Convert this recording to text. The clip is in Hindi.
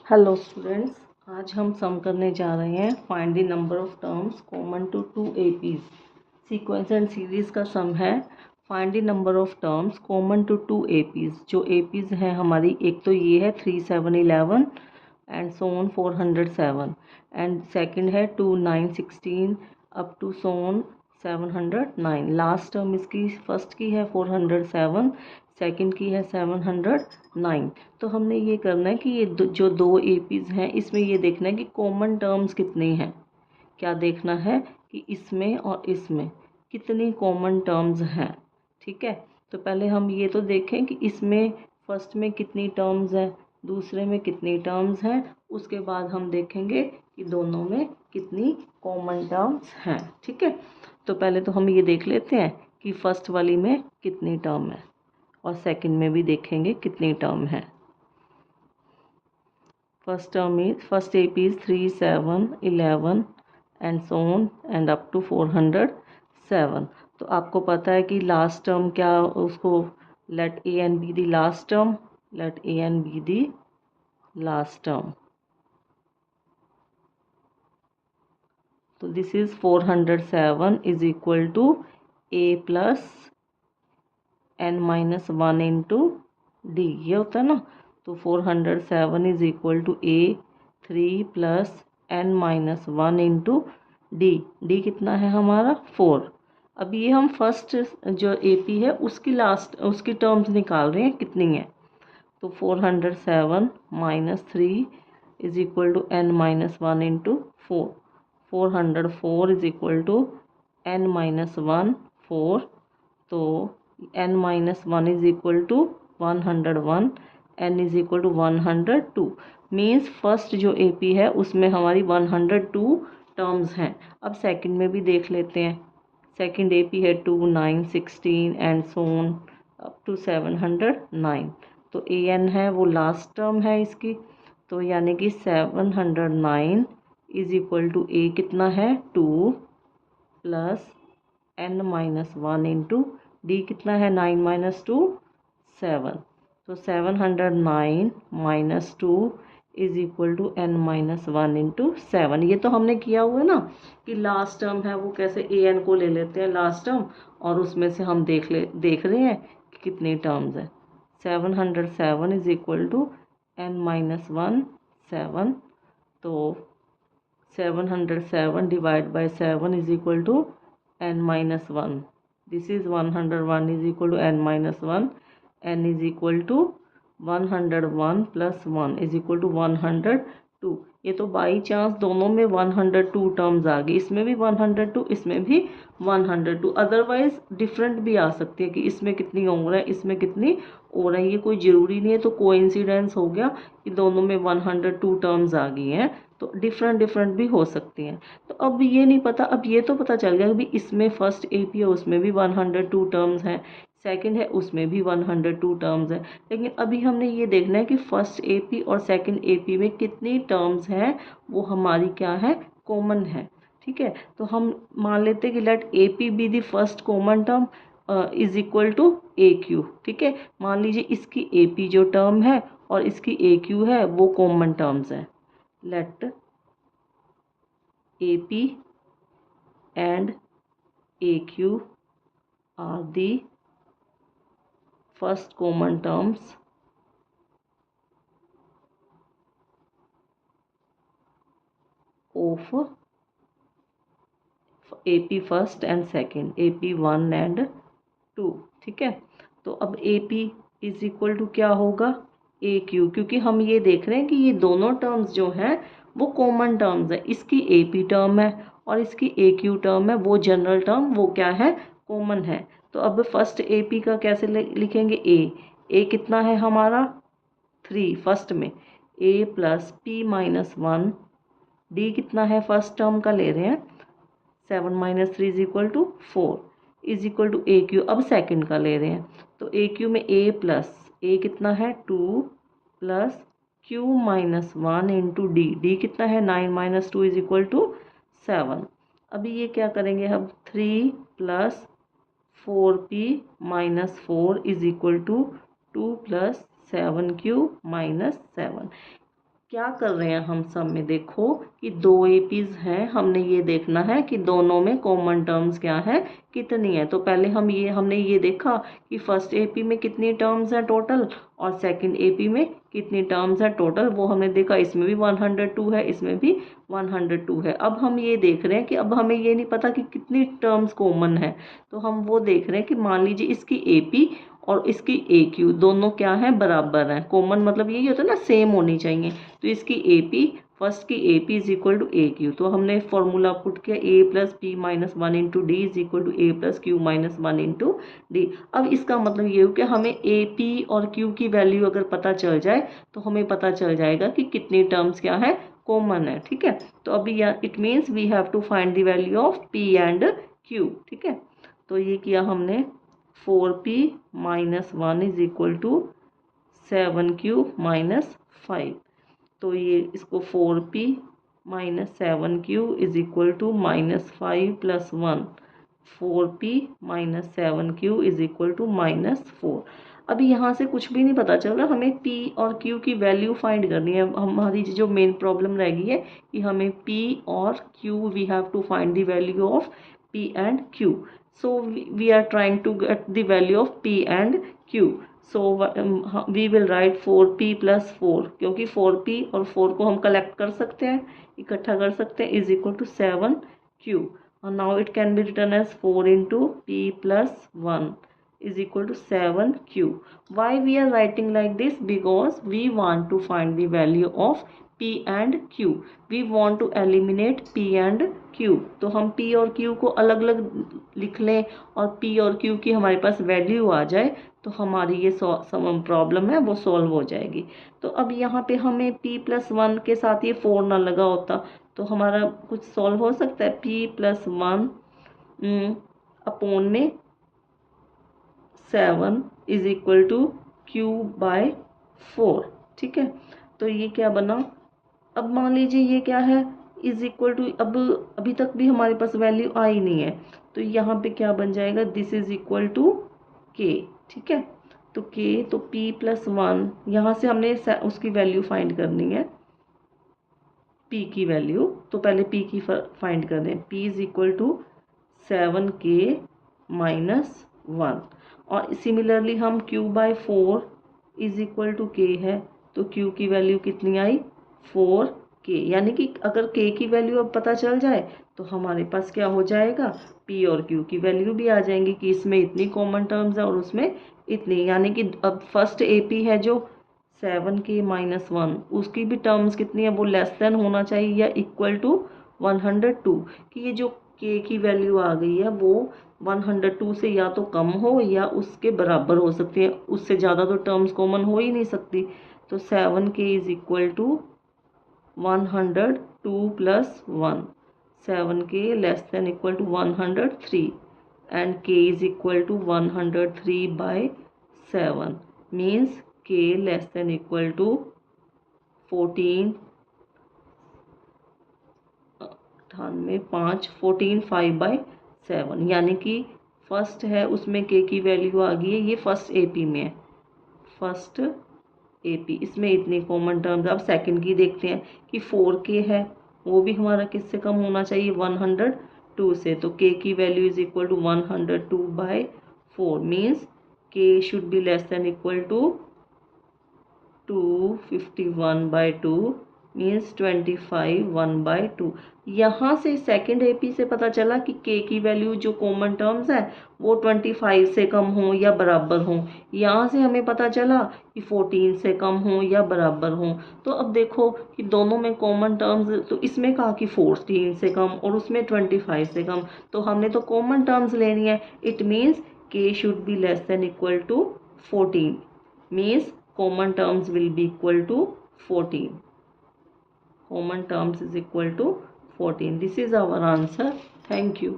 हेलो स्टूडेंट्स, आज हम सम करने जा रहे हैं find the number of terms common to two APs. Sequence and series का सम है find the number of terms common to two APs. जो एपीज हैं हमारी, एक तो ये है 3 7 11 एंड सोन 407 एंड सेकंड है 2 9 16 अप टू सोन 709। लास्ट टर्म इसकी फर्स्ट की है 407, सेकंड की है 709। तो हमने ये करना है कि ये जो दो एपीज हैं इसमें ये देखना है कि कॉमन टर्म्स कितनी हैं। क्या देखना है कि इसमें और इसमें कितनी कॉमन टर्म्स हैं। ठीक है, तो पहले हम ये तो देखें कि इसमें फर्स्ट में कितनी टर्म्स हैं, दूसरे में कितनी टर्म्स हैं, उसके बाद हम देखेंगे कि दोनों में कितनी कॉमन टर्म्स हैं। ठीक है, तो पहले तो हम ये देख लेते हैं कि फर्स्ट वाली में कितनी टर्म है और सेकंड में भी देखेंगे कितनी टर्म है। First AP is 3 7 11 and so on and up to 407। तो आपको पता है कि लास्ट टर्म क्या, उसको let A and B the last term, let A and B the last term। तो this is 407 is equal to A plus n-1 into d, ये होता है ना। तो 407 is equal to A 3 plus n-1 into d. D कितना है हमारा 4। अब ये हम फर्स्ट जो AP है उसकी टर्म्स निकाल रहे हैं कितनी है। तो 407 minus 3 is equal to n-1 into 4। 404 is equal to n-1 4। तो n-1 is equal to 101, n is equal to 102। Means first जो AP है उसमें हमारी 102 टर्म्स हैं। अब सेकंड में भी देख लेते हैं। सेकंड AP है 2 9 16 एंड सोन अप टू 709। तो AN है वो लास्ट टर्म है इसकी, तो यानी कि 709 इज इक्वल टू A कितना है 2 प्लस n-1 इंटू डी कितना है 9 माइनस 2 7। तो 709 minus 2 is equal to n-1 into 7। ये तो हमने किया हुआ है ना कि लास्ट टर्म है वो कैसे AN को ले लेते हैं लास्ट टर्म, और उसमें से हम देख रहे हैं कि कितनी टर्म्स है। 707 इज इक्वल टू n-1 7। तो 707 divide by 7 is equal to n-1। This is 101 is equal to n-1, n is equal to 101 plus 1 is equal to 102। ये तो बाई चांस दोनों में 102 टर्म्स आ गई, इसमें भी 102 इसमें भी 102। अदरवाइज डिफरेंट भी आ सकती है कि इसमें कितनी और है इसमें कितनी और है, ये कोई ज़रूरी नहीं है। तो कोइंसिडेंस हो गया कि दोनों में 102 टर्म्स आ गई हैं, तो डिफरेंट भी हो सकती हैं। तो अब ये नहीं पता, अब ये तो पता चल गया कि इसमें फर्स्ट AP है उसमें भी 102 टर्म्स हैं, सेकंड है उसमें भी 102 टर्म्स हैं। लेकिन अभी हमने ये देखना है कि फर्स्ट AP और सेकंड AP में कितनी टर्म्स हैं, वो हमारी क्या है कॉमन है। ठीक है, तो हम मान लेते हैं कि let AP be the first common term is equal to AQ। ठीक है, मान लीजिए इसकी AP जो टर्म है और इसकी AQ है वो कॉमन टर्म्स है। Let AP and AQ are the first common terms of AP first and second, AP 1 and 2। ठीक है, तो अब AP इज इक्वल टू क्या होगा AQ, क्योंकि हम ये देख रहे हैं कि ये दोनों टर्म्स जो हैं वो कॉमन टर्म्स है। इसकी AP टर्म है और इसकी AQ टर्म है, वो जनरल टर्म वो क्या है कॉमन है। तो अब फर्स्ट AP का कैसे लिखेंगे A कितना है हमारा 3 फर्स्ट में, A प्लस P-1। D कितना है फर्स्ट टर्म का ले रहे हैं 7 minus 3 is equal to 4 is equal to AQ। अब सेकंड का ले रहे हैं तो AQ में A प्लस A कितना है 2 प्लस Q-1 इंटू डी कितना है 9 माइनस 2 इज इक्वल टू 7। अभी ये क्या करेंगे हम 3 plus 4P-4 is equal to 2 plus 7Q-7। क्या कर रहे हैं हम सब में, देखो कि दो एपीज हैं, हमने ये देखना है कि दोनों में कॉमन टर्म्स क्या है, कितनी है। तो पहले हमने ये देखा कि फर्स्ट एपी में कितनी टर्म्स हैं टोटल और सेकंड एपी में कितनी टर्म्स हैं टोटल, वो हमने देखा। इसमें भी 102 है, इसमें भी 102 है। अब हम ये देख रहे हैं कि अब हमें ये नहीं पता कि कितनी टर्म्स कॉमन है, तो हम वो देख रहे हैं कि मान लीजिए इसकी एपी और इसकी ए क्यू दोनों क्या है, बराबर हैं। कॉमन मतलब यही होता है ना, सेम होनी चाहिए। तो इसकी ए पी, फर्स्ट की A P is equal to A Q, तो हमने फॉर्मूला पुट किया A plus P minus one into D is equal to A plus Q minus one into D. अब इसका मतलब ये हो कि हमें ए पी और क्यू की वैल्यू अगर पता चल जाए तो हमें पता चल जाएगा कि कितनी टर्म्स क्या है, कॉमन है। ठीक है, तो अभी it means we have to find the value of p and q. ठीक है, तो ये किया हमने, 4p minus one is equal to 7q minus 5। तो ये इसको 4p minus 7q is equal to minus 5 plus 1, 4p minus 7q is equal to minus 4। अभी यहाँ से कुछ भी नहीं पता चल रहा, हमें p और q की वैल्यू फाइंड करनी है। हमारी जो मेन प्रॉब्लम रह गई है कि हमें p और q we have to find the value of p and q। So we are trying to get the value of p and q. So we will write 4p plus 4, क्योंकि 4p और 4 को हम कलेक्ट कर सकते हैं, इकट्ठा कर सकते हैं, इज इक्वल टू 7q। और now it can be written as 4 into p plus 1 is equal to 7q. Why we are writing like this? Because we want to find the value of p and q. We want to eliminate p and q. तो हम p और q को अलग अलग लिख लें और p और q की हमारे पास वैल्यू आ जाए तो हमारी ये प्रॉब्लम है वो सॉल्व हो जाएगी। तो अब यहाँ पे हमें p प्लस 1 के साथ ये 4 ना लगा होता तो हमारा कुछ सॉल्व हो सकता है। p प्लस 1 अपॉन में 7 is equal to q by 4। ठीक है, तो ये क्या बना, अब मान लीजिए ये क्या है, इज इक्वल टू, अब अभी तक भी हमारे पास वैल्यू आई नहीं है तो यहाँ पे क्या बन जाएगा, this is equal to k। ठीक है, तो k, तो p प्लस 1, यहाँ से हमने उसकी वैल्यू फाइंड करनी है, p की वैल्यू। तो पहले p की फाइंड कर दें, p is equal to 7k minus 1। और सिमिलरली हम q by 4 is equal to k है, तो q की वैल्यू कितनी आई, 4k। यानी कि अगर k की वैल्यू अब पता चल जाए तो हमारे पास क्या हो जाएगा, p और q की वैल्यू भी आ जाएंगी कि इसमें इतनी कॉमन टर्म्स है और उसमें इतनी। यानी कि अब फर्स्ट AP है जो 7k माइनस 1, उसकी भी टर्म्स कितनी है, वो लेस देन होना चाहिए या इक्वल टू 102, कि ये जो k की वैल्यू आ गई है वो 102 से या तो कम हो या उसके बराबर हो सकती है, उससे ज़्यादा तो टर्म्स कॉमन हो ही नहीं सकती। तो 7k is equal to 102 plus 1, 7k less than equal to 103 and k is equal to 103 by 7 means k less than equal to 14, 5 by 7। यानी कि फर्स्ट है उसमें k की वैल्यू आ गई है, ये फर्स्ट AP में है, फर्स्ट AP इसमें इतनी कॉमन टर्म्स। अब सेकंड की देखते हैं कि 4k है, वो भी हमारा किससे कम होना चाहिए, 102 से। तो k की value is equal to 102 by 4 means k should be less than equal to 251 by 2 means 25 1 by 2। यहाँ से सेकंड AP से पता चला कि k की वैल्यू जो कॉमन टर्म्स है वो 25 से कम हो या बराबर हो। यहाँ से हमें पता चला कि 14 से कम हो या बराबर हो। तो अब देखो कि दोनों में कॉमन टर्म्स, तो इसमें कहा कि 14 से कम और उसमें 25 से कम, तो हमने तो कॉमन टर्म्स लेनी है। It means k should be less than equal to 14 means common terms will be equal to 14. Common terms is equal to 14. This is our answer. Thank you.